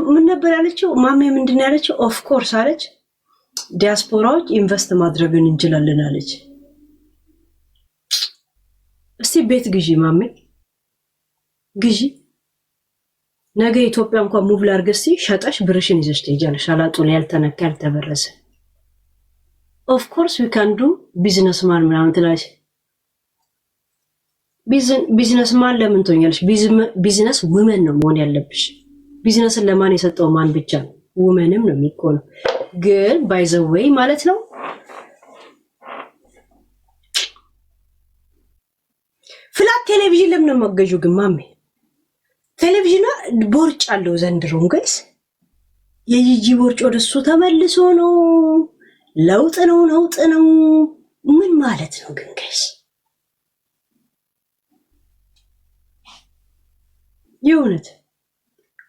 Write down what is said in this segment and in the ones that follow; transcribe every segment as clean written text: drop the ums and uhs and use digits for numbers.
ምን ነበር ያለችው ማሜ ምንድን ያለችው ኦፍ ኮርስ አለች ዲያስፖራዎች ኢንቨስት ማድረግን እንችላለን አለች እስቲ ቤት ግዢ ማሜ ግዢ ነገ ኢትዮጵያ እንኳን ሙቭ ላርገስቲ ሸጣሽ ብርሽን ይዘሽ ትሄጃለሽ አላጡ ላይ ያልተነካ ያልተበረሰ ኦፍ ኮርስ ዊ ካን ዱ ቢዝነስማን ምናምን ትላለች ቢዝነስማን ለምን ትሆኛለሽ ቢዝነስ ውመን ነው መሆን ያለብሽ ቢዝነስን ለማን የሰጠው ማን ብቻ ነው ውመንም ነው የሚቆነው ግን ባይ ዘ ዌይ ማለት ነው ፍላት ቴሌቪዥን ለምን ማገጁ ግን ማሜ ቴሌቪዥን ቦርጭ አለው ዘንድሮም ጋይስ የጂጂ ቦርጭ ወደሱ ተመልሶ ነው ለውጥ ነው ምን ማለት ነው ግን ጋይስ የውነት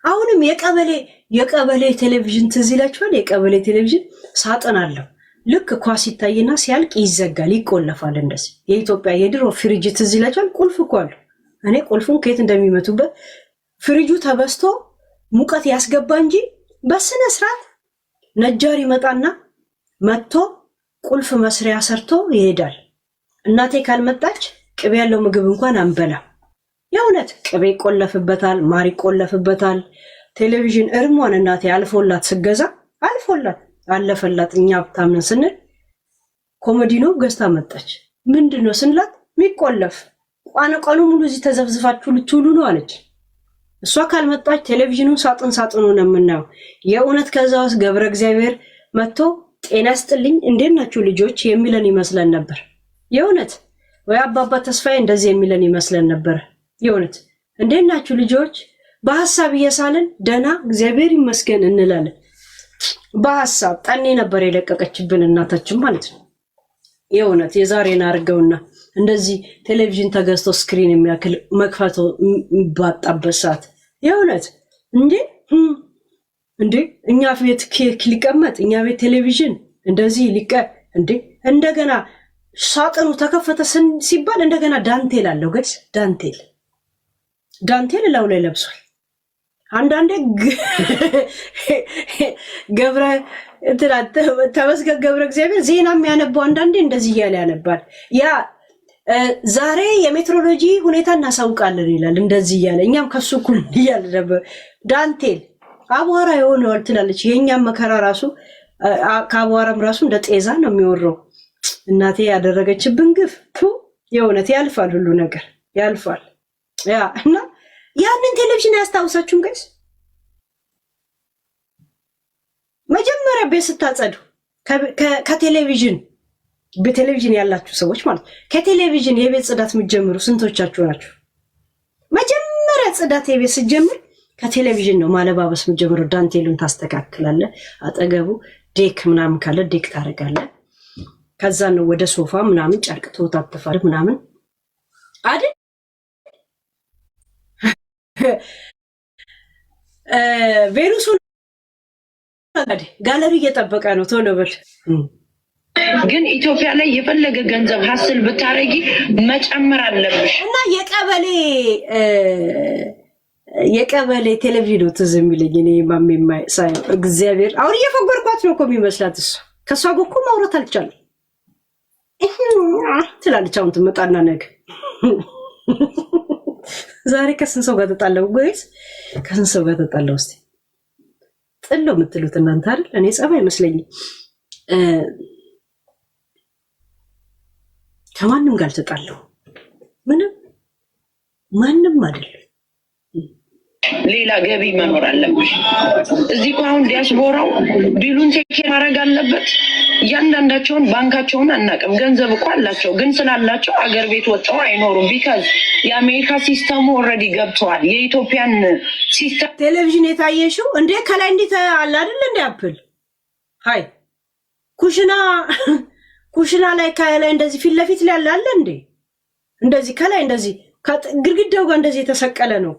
አሁንም የቀበሌ ቴሌቪዥን ትዝ ይላችኋል የቀበሌ ቴሌቪዥን ሳጥን አለው ልክ ኳስ ይታይና ሲያልቅ ይዘጋል ይቆለፋል እንደዚህ የኢትዮጵያ የድሮ ፍሪጅ ትዝ ይላችኋል ቁልፍ እኮ አለው እኔ ቁልፉን ከየት እንደሚመቱበት ፍሪጁ ተበስቶ ሙቀት ያስገባ እንጂ በስነ ስርዓት ነጃሪ መጣና መጥቶ ቁልፍ መስሪያ ሰርቶ ይሄዳል እናቴ ካልመጣች ቅቤ ያለው ምግብ እንኳን አንበላ የውነት ቅቤ ቆለፍበታል ማሪ ቆለፍበታል ቴሌቪዥን እርሟን እናቴ አልፎላት ስገዛ አለፈላት እኛ ብታምን ስንል ኮሜዲኖ ገዝታ መጣች ምንድነው ስንላት ሚቆለፍ ቋንቋኑ ሙሉ እዚህ ተዘፍዝፋችሁ ልትውሉ ነው አለች እሷ ካልመጣች ቴሌቪዥኑን ሳጥኑ ነው የምናየው የእውነት ከዛውስ ገብረ እግዚአብሔር መጥቶ ጤና ይስጥልኝ እንዴት ናችሁ ልጆች የሚለን ይመስለን ነበር የእውነት ወይ አባባ ተስፋዬ እንደዚህ የሚለን ይመስለን ነበር የእውነት እንዴት ናችሁ ልጆች በሐሳብ እየሳለን ደና እግዚአብሔር ይመስገን እንላለን በሐሳብ ጠኔ ነበር የለቀቀችብን እናታችን ማለት ነው የእውነት የዛሬን አርገውና እንደዚህ ቴሌቪዥን ተገዝቶ ስክሪን የሚያክል መክፈቶ ባጣበት ሰዓት የእውነት እንዴ እኛ ቤት ሊቀመጥ እኛ ቤት ቴሌቪዥን እንደዚህ እንዴ እንደገና ሳጥኑ ተከፈተ ሲባል እንደገና ዳንቴል አለው ጋይስ ዳንቴል ላው ላይ ለብሷል አንዳንዴ ገብረ ተመስገን ገብረ እግዚአብሔር ዜናም ያነባው አንዳንዴ እንደዚህ እያለ ያነባል ያ ዛሬ የሜትሮሎጂ ሁኔታ እናሳውቃለን ይላል እንደዚህ እያለ እኛም ከሱ እኩል እያለ ነበር ዳንቴል አቧራ የሆነዋል ትላለች የኛም መከራ ራሱ ከአቧራም ራሱ እንደ ጤዛ ነው የሚወረው እናቴ ያደረገችብን ግፍ የእውነት ያልፋል ሁሉ ነገር ያልፋል ያ እና ያንን ቴሌቪዥን ያስታውሳችሁን ጋይስ መጀመሪያ ቤት ስታጸዱ ከቴሌቪዥን በቴሌቪዥን ያላችሁ ሰዎች ማለት ከቴሌቪዥን የቤት ጽዳት የምትጀምሩ ስንቶቻችሁ ናችሁ መጀመሪያ ጽዳት የቤት ስትጀምር ከቴሌቪዥን ነው ማለባበስ የምትጀምሩ ዳንቴሉን ታስተካክላለ አጠገቡ ዴክ ምናምን ካለ ዴክ ታረጋለ ከዛ ነው ወደ ሶፋ ምናምን ጨርቅ ተወጣጥፋል ምናምን አይደል ቬኑሱ ጋለሪ እየጠበቀ ነው ቶሎ በል ግን ኢትዮጵያ ላይ የፈለገ ገንዘብ ሐስል ብታረጊ መጨመር አለብሽ እና የቀበሌ ቴሌቪዥን ትዝ የሚለኝ እኔ ማሜማ ሳይው እግዚአብሔር አሁን እየፈገርኳት ነው እኮ የሚመስላት እሱ ከሷ ጋር እኮ ማውራት አልቻለም ትላለች አሁን ትመጣና ነገ ዛሬ ከስንት ሰው ጋር ተጣለው ጋይስ ከስንት ሰው ጋር ተጣለው እስቲ ጥሎ የምትሉት እናንተ አይደል እኔ ጸባይ አይመስለኝም ከማንም ጋር ተጣለው ማንም አይደል ሌላ ገቢ መኖር አለብሽ እዚህ አሁን ዲያስፖራው ቢሉን ቴክ ማድረግ አለበት እያንዳንዳቸውን ባንካቸውን አናቀም ገንዘብ እኮ አላቸው ግን ስላላቸው አገር ቤት ወጣው አይኖሩም ቢካዝ የአሜሪካ ሲስተሙ ኦልሬዲ ገብቷል የኢትዮጵያን ሲስተም ቴሌቪዥን የታየሽው እንዴ ከላይ እንዴት አለ አይደል እንዴ አፕል ሃይ ኩሽና ላይ ከላይ እንደዚህ ፊት ለፊት ላይ አለ እንዴ እንደዚህ ከላይ እንደዚህ ግድግዳው ጋር እንደዚህ የተሰቀለ ነው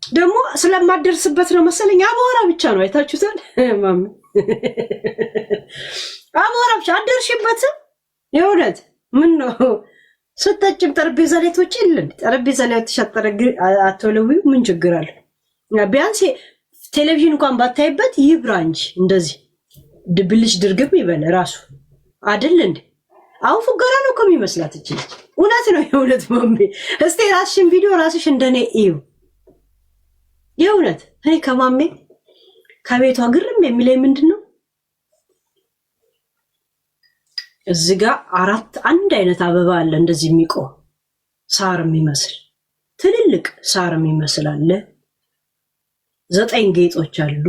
ደግሞ ስለማደርስበት ነው መሰለኝ አቧራ ብቻ ነው አይታችሁታል ማም አቧራ ብቻ አደርሽበት የውነት ምን ነው ስተጭም ጠረጴዛ ላይ ተወጪልን ጠረጴዛ ላይ ተሻጠረ አትወለዊ ምን ችግር አለ ቢያንስ ቴሌቪዥን እንኳን ባታይበት ይብራ እንጂ እንደዚህ ድብልሽ ድርግም ይበል ራሱ አይደል እንዴ? አሁን ፉገራ ነው ከሚመስላት እቺ እውነት ነው የእውነት ማሜ። እስቲ ራስሽን ቪዲዮ ራስሽ እንደኔ እዩ የእውነት። እኔ ከማሜ ከቤቷ ግርም የሚለኝ ምንድነው እዚህ ጋር አንድ አይነት አበባ አለ እንደዚህ የሚቆም ሳር የሚመስል ትልልቅ ሳር የሚመስል አለ። 9 ጌጦች አሉ።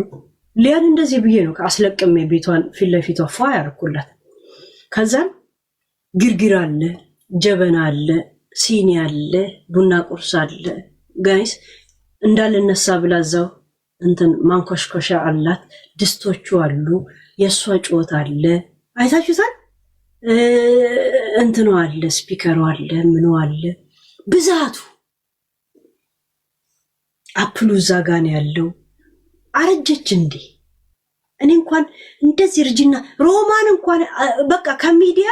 ሊያን እንደዚህ ብዬ ነው አስለቅሜ ቤቷን ፊት ለፊቷ ፏ ያርኩላት። ከዛን ግርግር አለ፣ ጀበና አለ፣ ሲኒ አለ፣ ቡና ቁርስ አለ። ጋይስ እንዳልነሳ ብላዛው እንትን ማንኮሽኮሻ አላት። ድስቶቹ አሉ። የሷ ጮት አለ። አይታችሁታል? እንትኑ አለ፣ ስፒከሩ አለ፣ ምኑ አለ። ብዛቱ አፕሉ እዛ ጋ ነው ያለው። አረጀች እንዴ? እኔ እንኳን እንደዚህ እርጅና ሮማን እንኳን በቃ ከሚዲያ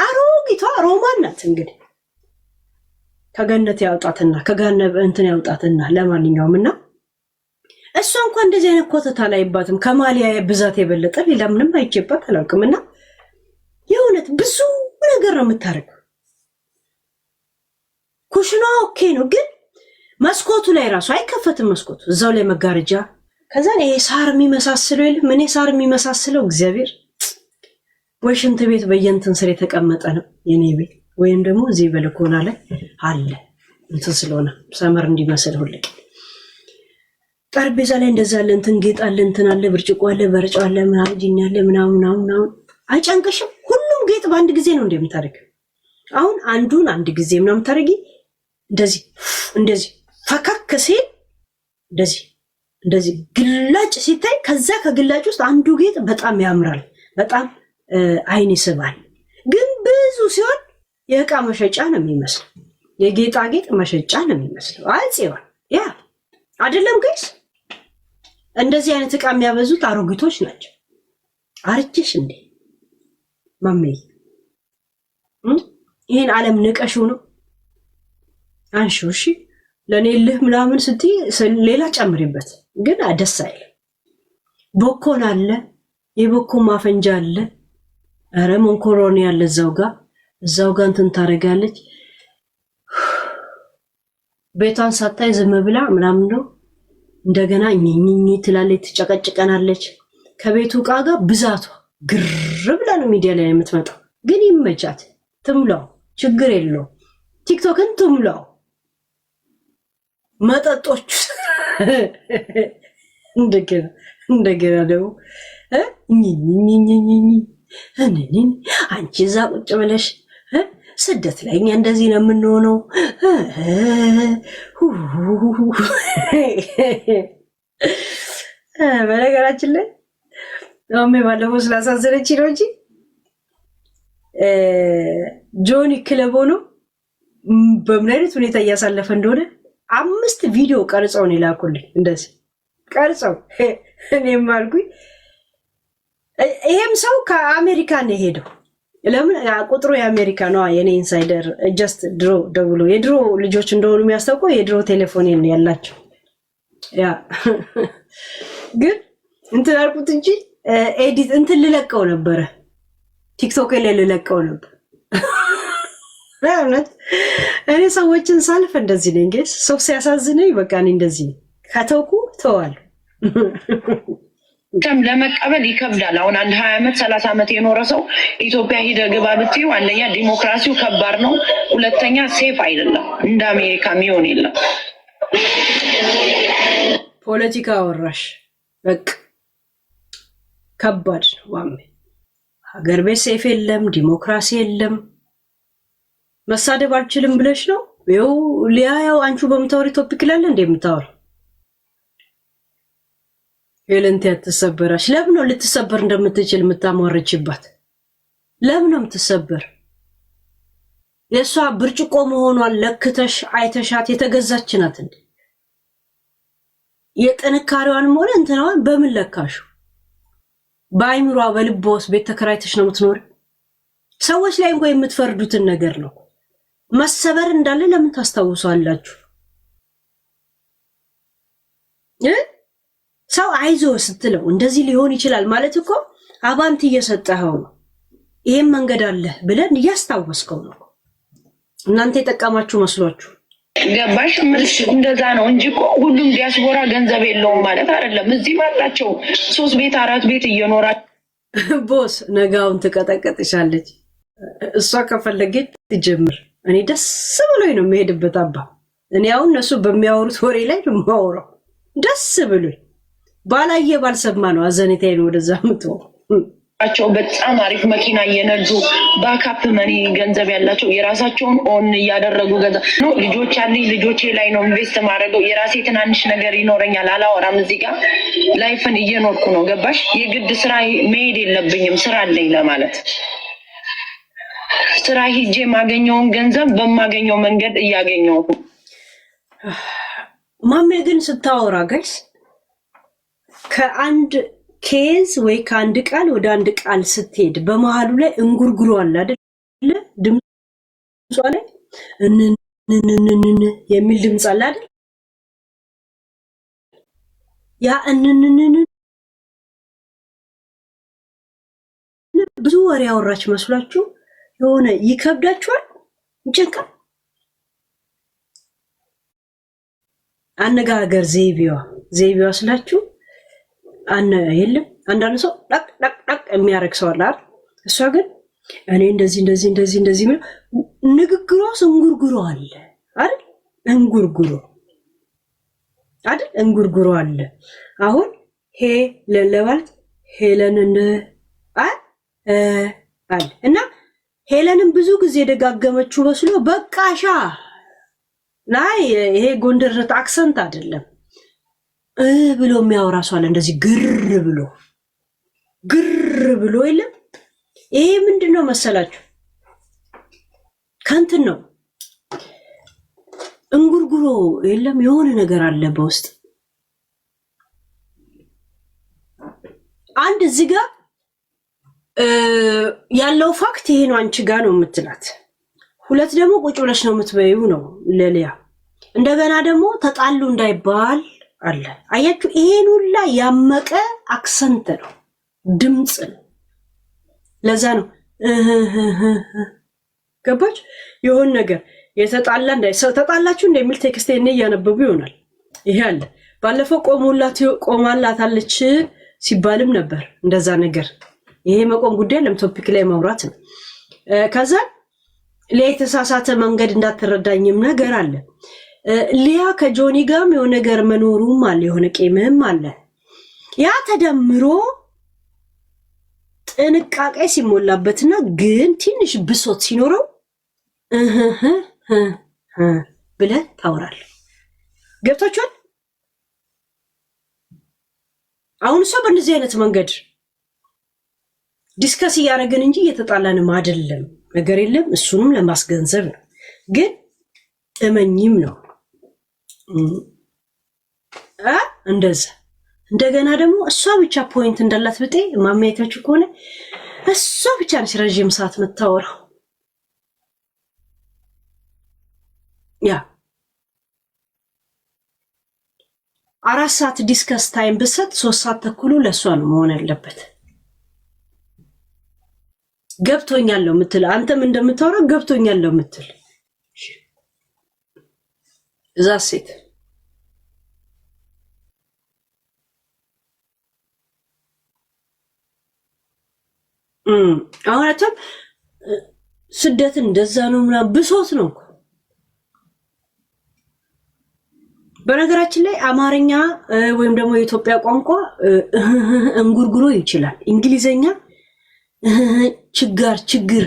አሮጊቷ ሮማን ናት። እንግዲህ ከገነት ያውጣትና ከገነት እንትን ያውጣትና ለማንኛውም እና እሷ እንኳን እንደዚህ አይነት ኮተታ ላይባትም ከማሊያ ብዛት የበለጠ ሌላ ምንም አይቼባት አላውቅምና የእውነት ብዙ ነገር ነው የምታደርገው። ኩሽኗ ኦኬ ነው፣ ግን መስኮቱ ላይ ራሱ አይከፈትም። መስኮቱ እዛው ላይ መጋረጃ። ከዛ ይሄ ሳር የሚመሳስለው የለም። እኔ ሳር የሚመሳስለው እግዚአብሔር ወይ ሽንት ቤት በየንትን ስር የተቀመጠ ነው የኔ ቤት፣ ወይም ደግሞ እዚህ በልኮና ላይ አለ እንትን ስለሆነ ሰመር እንዲመስል ሁሌ ጠረጴዛ ላይ እንደዛ አለ። እንትን ጌጥ አለ፣ እንትን አለ፣ ብርጭቆ አለ፣ በርጫ አለ፣ ምናምን ጂኒ አለ፣ ምናምን አይጨንቅሽም? ሁሉም ጌጥ በአንድ ጊዜ ነው እንደምታደርግ። አሁን አንዱን አንድ ጊዜ ምናምን ታደርጊ እንደዚህ ፈካክ ሲል እንደዚህ ግላጭ ሲታይ ከዛ ከግላጭ ውስጥ አንዱ ጌጥ በጣም ያምራል፣ በጣም አይን ይስባል። ግን ብዙ ሲሆን የእቃ መሸጫ ነው የሚመስለው፣ የጌጣጌጥ መሸጫ ነው የሚመስለው። አይጽዋል ያ አይደለም ጋይስ። እንደዚህ አይነት እቃ የሚያበዙት አሮጊቶች ናቸው። አርጅሽ እንዴ ማሜ? ይሄን ዓለም ንቀሽው ነው አንሺው። እሺ ለኔ ልህ ምናምን ስትይ ሌላ ጨምሪበት፣ ግን ደስ አይልም። ቦኮን አለ፣ የቦኮ ማፈንጃ አለ። ኧረ ሞንኮሮኒ አለ እዛው ጋር እንትን ታደርጋለች። ቤቷን ሳታይ ዝም ብላ ምናምን ነው። እንደገና ኝኝኝ ትላለች፣ ትጨቀጭቀናለች። ከቤቱ ዕቃ ጋር ብዛቷ ግር ብላ ነው ሚዲያ ላይ የምትመጣው። ግን ይመቻት፣ ትምላው፣ ችግር የለው። ቲክቶክን ትምላው። መጠጦች እንደገና ደግሞ አንቺ እዛ ቁጭ ብለሽ ስደት ላይ እኛ እንደዚህ ነው የምንሆነው። በነገራችን ላይ ማሜ ባለፈው ስላሳዘነች ነው እንጂ ጆኒ ክለብ ሆኖ በምን አይነት ሁኔታ እያሳለፈ እንደሆነ 5 ቪዲዮ ቀርጸው ነው ይላኩልኝ። እንደዚህ ቀርጸው እኔም አልኩኝ ይሄም ሰው ከአሜሪካ ነው የሄደው። ለምን ቁጥሩ የአሜሪካ ነው። የኔ ኢንሳይደር ጀስት ድሮ ደውሎ የድሮ ልጆች እንደሆኑ የሚያስታውቀው የድሮ ቴሌፎን ያላቸው ያ ግን እንትን አልኩት እንጂ ኤዲት እንትን ልለቀው ነበረ፣ ቲክቶክ ላይ ልለቀው ነበር። እኔ ሰዎችን ሳልፍ እንደዚህ ነኝ። እንግዲህ ሰው ሲያሳዝነኝ በቃ እኔ እንደዚህ ከተውኩ ተዋለሁ። ለመቀበል ይከብዳል። አሁን አንድ 20 ዓመት 30 ዓመት የኖረ ሰው ኢትዮጵያ ሂደ ግባ ብትይው፣ አንደኛ ዲሞክራሲው ከባድ ነው፣ ሁለተኛ ሴፍ አይደለም። እንደ አሜሪካ የሚሆን የለም። ፖለቲካ ወራሽ በቃ ከባድ ነው። ዋሜ ሀገር ቤት ሴፍ የለም፣ ዲሞክራሲ የለም። መሳደብ አልችልም ብለሽ ነው ይኸው ሊያያው አንቺ በምታወሪ ቶፒክ ላይ እንደ የምታወሪ ሄለንቲ አትሰበራሽ። ለምን ነው ልትሰበር እንደምትችል የምታሟርችባት? ለምን ነው የምትሰበር? የሷ ብርጭቆ መሆኗን ለክተሽ አይተሻት የተገዛች ናት እንዴ? የጥንካሬዋን ሆነ እንትናዋን በምን ለካሹ? በአይምሯ በልቦስ ቤት ተከራይተሽ ነው የምትኖር? ሰዎች ላይ እንኳን የምትፈርዱትን ነገር ነው። መሰበር እንዳለ ለምን ታስታውሳላችሁ? ሰው አይዞ ስትለው እንደዚህ ሊሆን ይችላል ማለት እኮ አባንት እየሰጠኸው ነው። ይሄን መንገድ አለ ብለን እያስታወስከው ነው። እናንተ የጠቀማችሁ መስሏችሁ ገባሽ? ምልሽ እንደዛ ነው እንጂ እኮ ሁሉም ዲያስፖራ ገንዘብ የለውም ማለት አይደለም። እዚህ ባላቸው 3 ቤት 4 ቤት እየኖራቸው ቦስ ነጋውን ትቀጠቀጥሻለች። እሷ ከፈለገች ትጀምር። እኔ ደስ ብሎኝ ነው የምሄድበት። አባ እኔ አሁን እነሱ በሚያወሩት ወሬ ላይ ነው የማወራው። ደስ ብሎኝ ባላየ ባልሰማ ነው አዘኔታዬን ወደዛ ምትወው በጣም አሪፍ መኪና እየነዱ ባካፕ መኒ ገንዘብ ያላቸው የራሳቸውን ኦን እያደረጉ ገንዘብ ነው። ልጆች አለኝ፣ ልጆቼ ላይ ነው ኢንቨስት ማድረገው። የራሴ ትናንሽ ነገር ይኖረኛል፣ አላወራም። እዚህ ጋር ላይፍን እየኖርኩ ነው። ገባሽ? የግድ ስራ መሄድ የለብኝም። ስራ አለኝ ለማለት ስራ ሂጄ የማገኘውን ገንዘብ በማገኘው መንገድ እያገኘው። ማሜ ግን ስታወራ ጋይስ ከአንድ ኬዝ ወይ ከአንድ ቃል ወደ አንድ ቃል ስትሄድ በመሃሉ ላይ እንጉርጉሮ አለ አይደል? ድምጿ ላይ እንንንንን የሚል ድምጽ አለ አይደል? ያ እንንንን ብዙ ወሬ ያወራች መስሏችሁ የሆነ ይከብዳችኋል፣ ይጨንቃል። አነጋገር ዘይቤዋ ስላችሁ የለም አንዳንድ ሰው ዳቅ ዳቅ ዳቅ የሚያደርግ ሰው አለ አይደል? እሷ ግን እኔ እንደዚህ ንግግሯ እንጉርጉሮ አለ አይደል? እንጉርጉሮ አለ። አሁን ሄለን ለማለት ሄለን እንደ አለ እና ሄለንን ብዙ ጊዜ ደጋገመችው መስሎ በቃሻ ላይ ይሄ ጎንደር አክሰንት አይደለም ብሎ የሚያወራ ሰው አለ። እንደዚህ ግር ብሎ የለም። ይሄ ምንድነው መሰላችሁ? ከንትን ነው እንጉርጉሮ የለም። የሆነ ነገር አለ በውስጥ። አንድ እዚህ ጋር ያለው ፋክት ይሄ ነው፣ አንቺ ጋር ነው የምትላት። 2 ደግሞ ቁጭ ብለሽ ነው የምትበይው ነው ለሊያ። እንደገና ደግሞ ተጣሉ እንዳይባል አለ። አያችሁ፣ ይሄን ሁላ ያመቀ አክሰንት ነው፣ ድምጽ ነው። ለዛ ነው ገባች? የሆነ ነገር የተጣላ ተጣላችሁ እንደሚል ቴክስት እኔ እያነበቡ ይሆናል። ይሄ አለ። ባለፈው ቆማላታለች ሲባልም ነበር እንደዛ ነገር። ይሄ መቆም ጉዳይ ለምቶፒክ ላይ ማውራት ነው። ከዛ ለተሳሳተ መንገድ እንዳትረዳኝም ነገር አለ። ሊያ ከጆኒ ጋርም የሆነ ነገር መኖሩም አለ፣ የሆነ ቄምም አለ። ያ ተደምሮ ጥንቃቄ ሲሞላበትና ግን ትንሽ ብሶት ሲኖረው ብለህ ታወራለህ። ገብታችኋል? አሁን እሷ በእንደዚህ አይነት መንገድ ዲስከስ እያደረግን እንጂ እየተጣላንም አይደለም። ነገር የለም፣ እሱንም ለማስገንዘብ ነው። ግን እመኝም ነው እንደዛ። እንደገና ደግሞ እሷ ብቻ ፖይንት እንዳላት ብጤ ማማየታችሁ ከሆነ እሷ ብቻ ነች ረዥም ሰዓት የምታወራው። ያ 4 ሰዓት ዲስከስ ታይም ብሰጥ 3 ሰዓት ተኩሉ ለእሷ ነው መሆን ያለበት። ገብቶኛል ነው የምትል፣ አንተም እንደምታወራ ገብቶኛል ነው የምትል እዛ ሴት። አሁን አተም ስደትን እንደዛ ነው ምናምን ብሶት ነው እኮ። በነገራችን ላይ አማርኛ ወይም ደግሞ የኢትዮጵያ ቋንቋ እንጉርጉሮ ይችላል። እንግሊዘኛ ችግር፣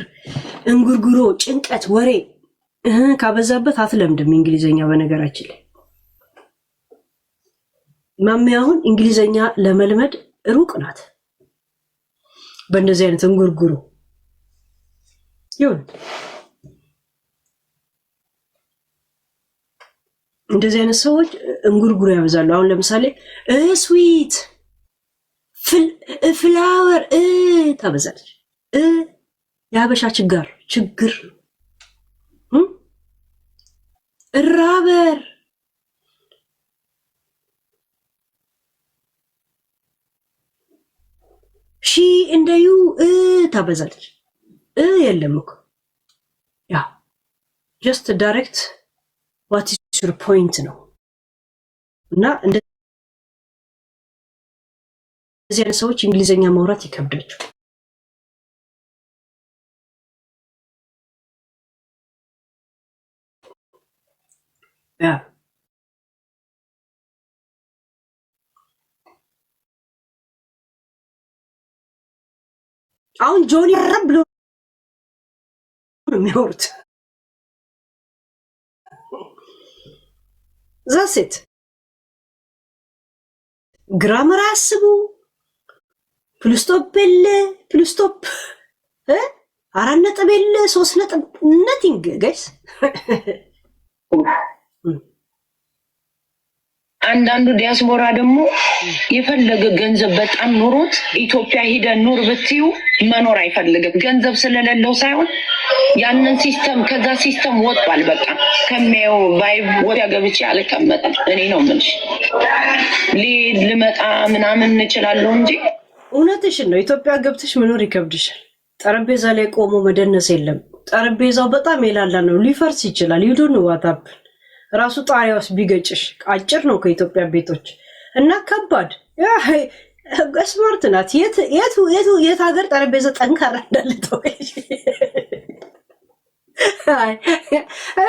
እንጉርጉሮ፣ ጭንቀት፣ ወሬ ካበዛበት አትለምድም እንግሊዘኛ። በነገራችን ላይ ማሚ አሁን እንግሊዘኛ ለመልመድ ሩቅ ናት። በእንደዚህ አይነት እንጉርጉሮ ይሁን እንደዚህ አይነት ሰዎች እንጉርጉሮ ያበዛሉ። አሁን ለምሳሌ ስዊት ፍላወር ታበዛለች። የሀበሻ ችግር ራበር እንደዩ ታበዛለች የለም እኮ ያ just direct what is your point ነው እና እንደዚህ አይነት ሰዎች እንግሊዘኛ ማውራት ይከብዳቸው ያ አሁን ጆኒ ረብሎ ነው የሚያወሩት ዛሴት ግራመር አስቡ ፕሉስቶፕ የለ ፕሉስቶፕ 4 ነጥብ የለ 3 ነጥብ nothing guys አንዳንዱ ዲያስፖራ ደግሞ የፈለገ ገንዘብ በጣም ኑሮት ኢትዮጵያ ሄደ ኑር ብትዩ መኖር አይፈልግም ገንዘብ ስለሌለው ሳይሆን ያንን ሲስተም ከዛ ሲስተም ወጥቷል በቃ ከመው ቫይብ ወዲያ ገብቼ አልቀመጥም እኔ ነው ምን ልመጣ ምናምን እንችላለን እንጂ እውነትሽን ነው ኢትዮጵያ ገብተሽ መኖር ይከብድሻል ጠረጴዛ ላይ ቆሞ መደነስ የለም ጠረጴዛው በጣም የላላ ነው ሊፈርስ ይችላል you don't know what happened ራሱ ጣሪያውስ ቢገጭሽ አጭር ነው ከኢትዮጵያ ቤቶች እና ከባድ ያ ስማርት ናት የት ሀገር ጠረጴዛ ጠንካራ እንዳልተው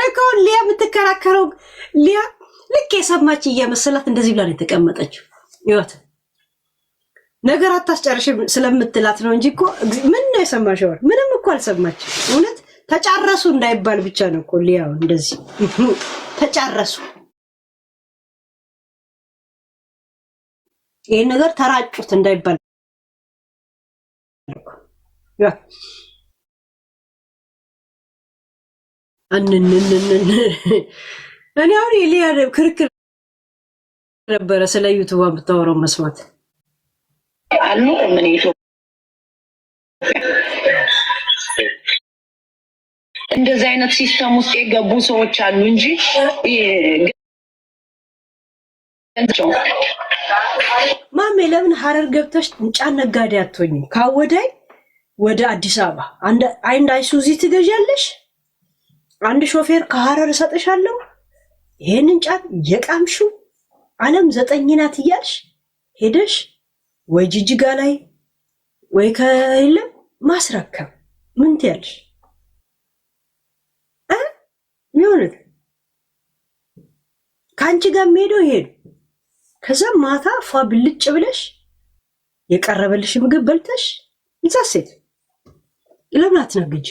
እኮ ሊያ የምትከራከረው ሊያ ልክ የሰማች እየመሰላት እንደዚህ ብላ ነው የተቀመጠችው ይወት ነገር አታስጨርሽ ስለምትላት ነው እንጂ እኮ ምን ነው የሰማሽው ምንም እኮ አልሰማች እውነት ተጫረሱ እንዳይባል ብቻ ነው እኮ ሊያው እንደዚህ ተጫረሱ ይሄ ነገር ተራጩት እንዳይባል ያ እኔ አሁን ሊያ ክርክር ነበረ ስለ ዩቲዩብ ብታወራው መስማት አሉ ምን ኢትዮጵያ እንደዚህ አይነት ሲስተም ውስጥ የገቡ ሰዎች አሉ እንጂ ማሜ ለምን ሐረር ገብተሽ ጫን ነጋዴ አትሆኝም ካወዳይ ወደ አዲስ አበባ አንድ አይሱዚ ትገዣለሽ አንድ ሾፌር ከሐረር ሰጥሻለሁ ይሄንን ጫን የቃምሹ ዓለም 9 ናት ይያልሽ ሄደሽ ወይ ጅጅጋ ላይ ወይ ከሌለ ማስረከብ ምን ትያለሽ ይሁን ካንቺ ጋር ሄዶ ከዛ ማታ ፏ ብልጭ ብለሽ የቀረበልሽ ምግብ በልተሽ ይዛሴት ለምን አትነግጅ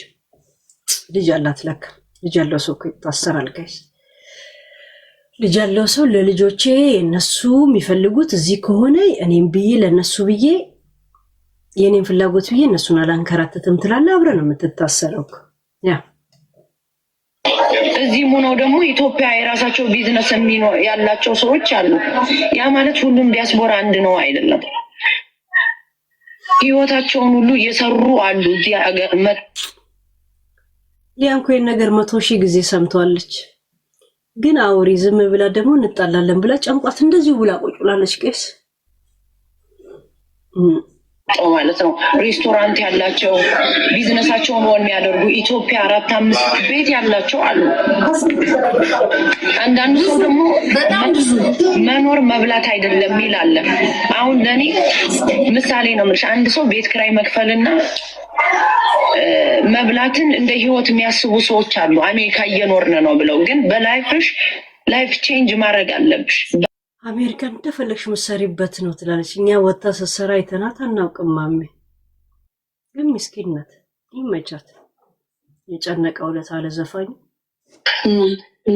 ልጅ አላት ለካ ልጅ ያለው ሰው ታሰራል ጋይስ ልጅ ያለው ሰው ለልጆቼ እነሱ የሚፈልጉት እዚህ ከሆነ እኔም ብዬ ለነሱ ብዬ የኔን ፍላጎት ብዬ እነሱን አላንከራተትም ትላለ አብረን የምትታሰረው ያ እዚህ ሆነው ደግሞ ኢትዮጵያ የራሳቸው ቢዝነስ ያላቸው ሰዎች አሉ ያ ማለት ሁሉም ዲያስፖራ አንድ ነው አይደለም ህይወታቸውን ሁሉ እየሰሩ አሉ እዚህ ሀገር ሊያንኩ ነገር 100,000 ጊዜ ሰምቷለች ግን አውሪ ዝም ብላ ደግሞ እንጣላለን ብላ ጨንቋት እንደዚህ ብላ ቆጭላለች ቀስ ማለት ነው ሬስቶራንት ያላቸው ቢዝነሳቸውን ወን የሚያደርጉ ኢትዮጵያ 4-5 ቤት ያላቸው አሉ አንዳንዱ ሰው ደግሞ መኖር መብላት አይደለም ይላል አሁን ለኔ ምሳሌ ነው ማለት አንድ ሰው ቤት ኪራይ መክፈልና መብላትን እንደ ህይወት የሚያስቡ ሰዎች አሉ አሜሪካ እየኖርን ነው ብለው ግን በላይፍሽ ላይፍ ቼንጅ ማድረግ አለብሽ አሜሪካ እንደፈለግሽ መሰሪበት ነው ትላለች እኛ ወጣ ሰሰራ አይተናት አናውቅም ማሜ ግን ምስኪንነት ይመቻት የጨነቀው ለታለ ዘፋኝ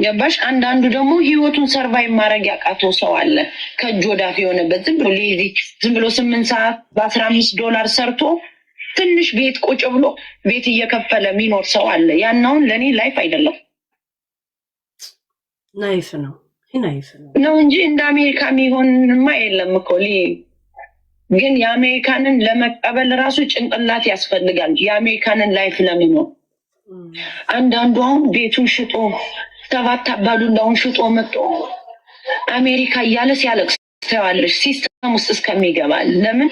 ገባሽ አንዳንዱ ደግሞ ህይወቱን ሰርቫይቭ ማድረግ ያቃተው ሰው አለ ከእጅ ወዳፍ የሆነበት ዝም ብሎ 8 ሰዓት $15 ሰርቶ ትንሽ ቤት ቁጭ ብሎ ቤት እየከፈለ የሚኖር ሰው አለ ያናውን ለኔ ላይፍ አይደለም ናይፍ ነው ነው እንጂ እንደ አሜሪካ የሚሆንማ የለም እኮ ግን የአሜሪካንን ለመቀበል ራሱ ጭንቅላት ያስፈልጋል የአሜሪካንን ላይፍ ለሚኖር አንዳንዱ አሁን ቤቱን ሽጦ 7 አባዱላውን ሽጦ መጥቶ አሜሪካ እያለ ሲያለቅስ ታያለሽ ሲስተም ውስጥ እስከሚገባል ለምን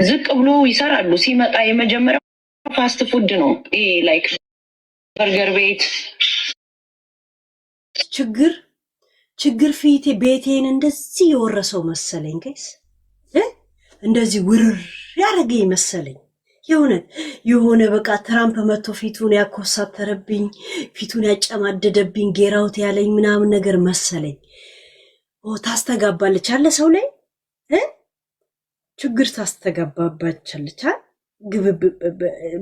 ዝቅ ብሎ ይሰራሉ። ሲመጣ የመጀመሪያው ፋስት ፉድ ነው ይሄ ላይክ በርገር ቤት ችግር ፊቴ ቤቴን እንደዚህ የወረሰው መሰለኝ ጋይስ እንደዚህ ውርር ያደረገኝ መሰለኝ የሆነ በቃ ትራምፕ መጥቶ ፊቱን ያኮሳተረብኝ ፊቱን ያጨማደደብኝ ጌራውት ያለኝ ምናምን ነገር መሰለኝ። ታስተጋባለች አለ ሰው ላይ ችግር ታስተጋባባቻለች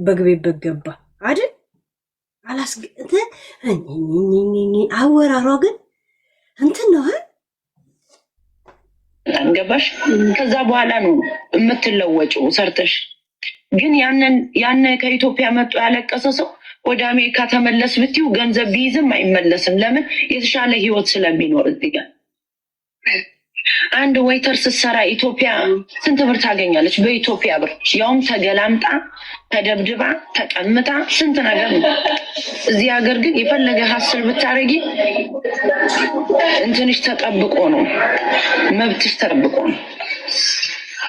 በግቤ በገባ አይደል አላስገተ አወራሯ ግን እንትን ነው አንገባሽ። ከዛ በኋላ ነው የምትለወጪው ሰርተሽ። ግን ያንን ከኢትዮጵያ መጥቶ ያለቀሰ ሰው ወደ አሜሪካ ተመለስ ብትዩ ገንዘብ ቢይዝም አይመለስም። ለምን? የተሻለ ህይወት ስለሚኖር እዚህ ጋር አንድ ዌይተር ስትሰራ ኢትዮጵያ ስንት ብር ታገኛለች? በኢትዮጵያ ብር ያውም ተገላምጣ ተደብድባ ተቀምጣ ስንት ነገር ነው። እዚህ ሀገር ግን የፈለገ ሀስል ብታረጊ እንትንሽ ተጠብቆ ነው፣ መብትሽ ተጠብቆ ነው።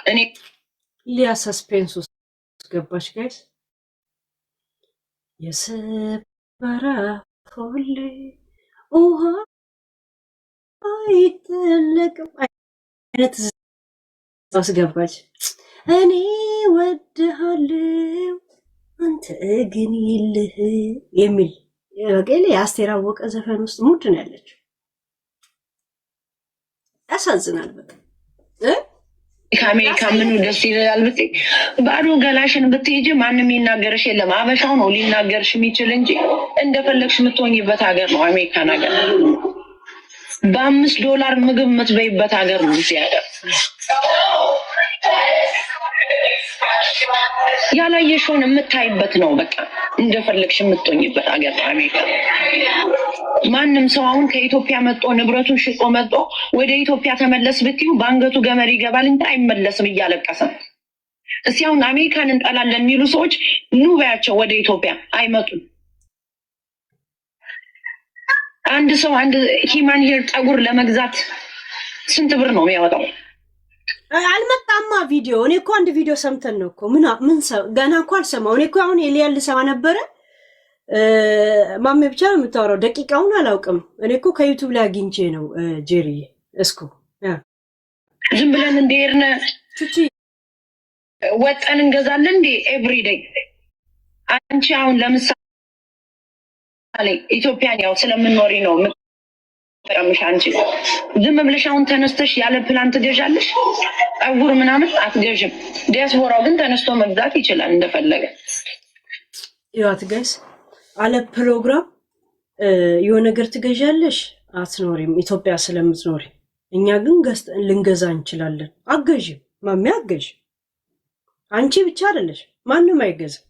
እኔ ሊያ ሰስፔንስ ውስጥ ገባሽ ጋይስ። የሰበራ ሁሌ ውሃ አይተለቅም አይነት አስገባች። እኔ ወድሃለሁ አንተ ግን ይልህ የሚል በቀሌ የአስቴር አወቀ ዘፈን ውስጥ ሙድ ነው ያለችው። ያሳዝናል በቃ ከአሜሪካ ምኑ ደስ ይላል ብትይ ባዶ ገላሽን ብትሄጂ ማንም ይናገርሽ የለም። አበሻው ነው ሊናገርሽ የሚችል እንጂ እንደፈለግሽ የምትሆኝበት ሀገር ነው አሜሪካ ነገር። $5 ምግብ የምትበይበት ሀገር ነው እዚህ ሀገር። ያላየሽውን የምታይበት ነው። በቃ እንደፈለግሽ የምትሆኝበት ሀገር ነው አሜሪካ። ማንም ሰው አሁን ከኢትዮጵያ መጥቶ ንብረቱን ሽጦ መጥቶ ወደ ኢትዮጵያ ተመለስ ብትዩ በአንገቱ ገመድ ይገባል እንጂ አይመለስም እያለቀሰ። እስኪ አሁን አሜሪካን እንጠላለን የሚሉ ሰዎች ኑ በያቸው ወደ ኢትዮጵያ አይመጡም። አንድ ሰው አንድ ሂማን ሄር ጠጉር ለመግዛት ስንት ብር ነው የሚያወጣው? አልመጣማ ቪዲዮ። እኔ እኮ አንድ ቪዲዮ ሰምተን ነው እኮ ምን ገና እኮ አልሰማው። እኔ እኮ አሁን ኤልያል ልሰማ ነበረ። ማሜ ብቻ ነው የምታወራው፣ ደቂቃውን አላውቅም። እኔ እኮ ከዩቲዩብ ላይ አግኝቼ ነው ጄሪዬ። እስኩ ዝም ብለን እንደሄድን ወጠን እንገዛለን እንዴ ኤቭሪዴይ? አንቺ አሁን ለምሳሌ ኢትዮጵያን ያው ስለምንኖሪ ነው ምሽ አንቺ ዝም ብለሽ አሁን ተነስተሽ ያለ ፕላን ትገዣለሽ? ጠጉር ምናምን አትገዥም። ዲያስፖራው ግን ተነስቶ መግዛት ይችላል እንደፈለገ። ይዋት ጋይስ አለ ፕሮግራም የሆነ ነገር ትገዣለሽ አትኖሪም ኢትዮጵያ ስለምትኖሪ። እኛ ግን ልንገዛ እንችላለን። አገዥም ማሚ አገዥ። አንቺ ብቻ አይደለሽ ማንም አይገዛም።